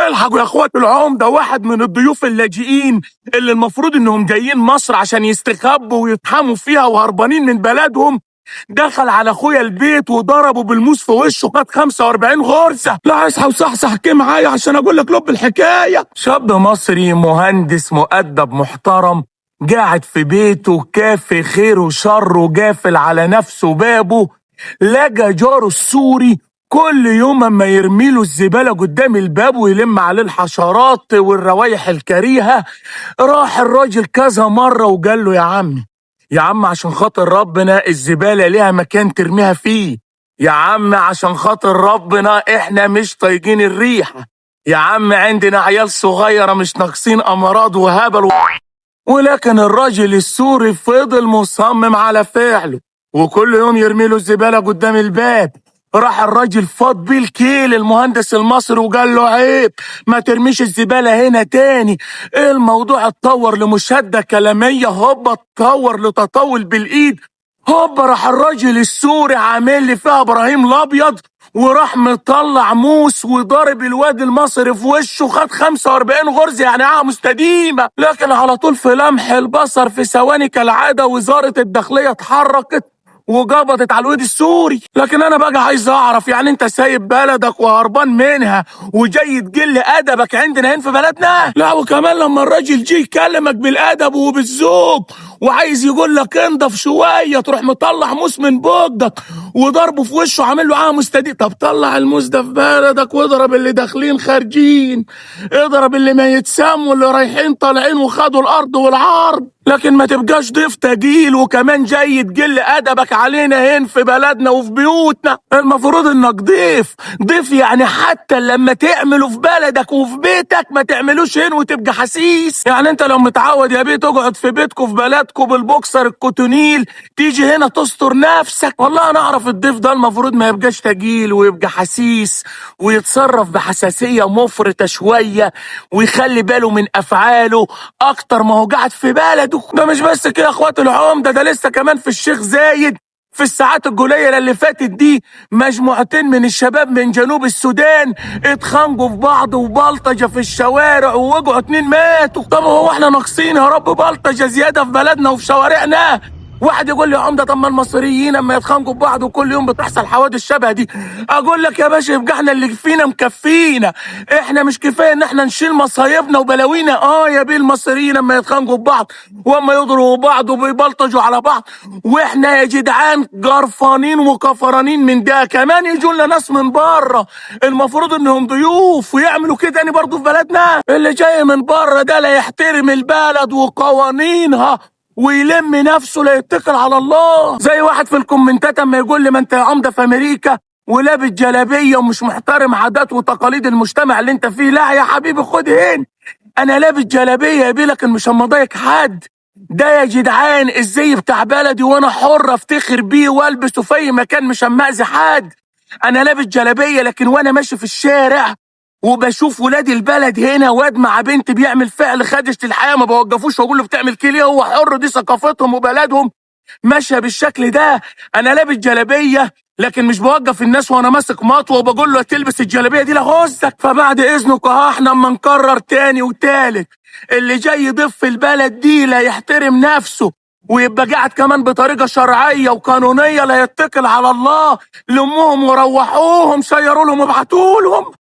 الحقوا يا اخوات العمده، واحد من الضيوف اللاجئين اللي المفروض انهم جايين مصر عشان يستخبوا ويتحموا فيها وهربانين من بلدهم، دخل على اخويا البيت وضربه بالموس في وشه، خد 45 غرزه. لا اصحى وصحصح كده معايا عشان اقول لك لب الحكايه. شاب مصري مهندس مؤدب محترم قاعد في بيته كافي خير وشر وقافل على نفسه بابه، لقى جاره السوري كل يوم اما يرميله الزبالة قدام الباب ويلم عليه الحشرات والروايح الكريهة. راح الراجل كذا مرة وقال له يا عم عشان خاطر ربنا الزبالة ليها مكان ترميها فيه، يا عم عشان خاطر ربنا احنا مش طايقين الريحة، يا عم عندنا عيال صغيرة مش ناقصين امراض وهبل ولكن الراجل السوري فضل مصمم على فعله وكل يوم يرميله الزبالة قدام الباب. راح الراجل فاض بيه الكيل المهندس المصري وقال له عيب ما ترميش الزبالة هنا تاني. الموضوع اتطور لمشادة كلامية، هوبا اتطور لتطاول بالايد، هوبا راح الراجل السوري عامل لي فيها ابراهيم الابيض وراح مطلع موس وضارب الواد المصري في وشه، خد 45 غرزه يعني مستديمه. لكن على طول في لمح البصر في ثواني كالعاده وزاره الداخليه اتحركت وقبضت على الواد السوري. لكن انا بقى عايز اعرف، يعني انت سايب بلدك وهربان منها وجاي تقل ادبك عندنا هنا في بلدنا؟ لا وكمان لما الراجل جه يكلمك بالادب وبالذوق وعايز يقول لك انضف شويه تروح مطلع موس من بوجدك وضربه في وشه عامل له مستديم. طب طلع الموس ده في بلدك واضرب اللي داخلين خارجين، اضرب اللي ما يتسموا اللي رايحين طالعين وخدوا الارض والعرض. لكن ما تبقاش ضيف تجيل وكمان جاي تقل ادبك علينا هنا في بلدنا وفي بيوتنا. المفروض انك ضيف يعني حتى لما تعمله في بلدك وفي بيتك ما تعملوش هنا وتبقى حسيس. يعني انت لو متعود يا بيه تقعد في بيتكم في بلدكم بالبوكسر الكوتونيل تيجي هنا تستر نفسك. والله انا اعرف الضيف ده المفروض ما يبقاش تجيل ويبقى حسيس ويتصرف بحساسية مفرطة شوية ويخلي باله من افعاله اكتر ما هو قاعد في بلده. ده مش بس كده يا اخوات العمده، ده لسه كمان في الشيخ زايد في الساعات القليله اللي فاتت دي مجموعتين من الشباب من جنوب السودان اتخانقوا في بعض وبلطجه في الشوارع ووقعوا 2 ماتوا. طب هو احنا ناقصين يا رب بلطجه زياده في بلدنا وفي شوارعنا؟ واحد يقول لي يا عمده طب ما المصريين اما يتخانقوا ببعض وكل يوم بتحصل حوادث شبه دي. اقول لك يا باشا يبقى احنا اللي فينا مكفينا، احنا مش كفايه ان احنا نشيل مصايبنا وبلاوينا؟ يا بيه المصريين اما يتخانقوا ببعض واما يضربوا بعض وبيبلطجوا على بعض واحنا يا جدعان جرفانين وكفرانين من ده، كمان يجوا لنا ناس من بره المفروض انهم ضيوف ويعملوا كده تاني برضه في بلدنا؟ اللي جاي من بره ده لا يحترم البلد وقوانينها ويلم نفسه لا يتكل على الله. زي واحد في الكومنتات اما يقول لي ما انت يا عمده في امريكا ولابس جلابيه ومش محترم عادات وتقاليد المجتمع اللي انت فيه. لا يا حبيبي خد هنا، انا لابس جلابيه يا بيه لكن مش اما ضايق حد. ده يا جدعان الزي بتاع بلدي وانا حر افتخر بيه والبسه في اي مكان مش اما اذي حد. انا لابس جلابيه لكن وانا ماشي في الشارع وبشوف ولاد البلد هنا واد مع بنت بيعمل فعل خادش للحياه ما بوقفوش واقول له بتعمل كده، هو حر دي ثقافتهم وبلدهم ماشيه بالشكل ده. انا لابس جلابيه لكن مش بوقف الناس وانا ماسك مطوه وبقول له تلبس الجلابيه دي لغزك. فبعد اذنك احنا اما نكرر تاني وتالت، اللي جاي يضيف في البلد دي لا يحترم نفسه ويبقى قاعد كمان بطريقه شرعيه وقانونيه لا يتكل على الله، لمهم وروحوهم شيروا لهم وابعتوا لهم.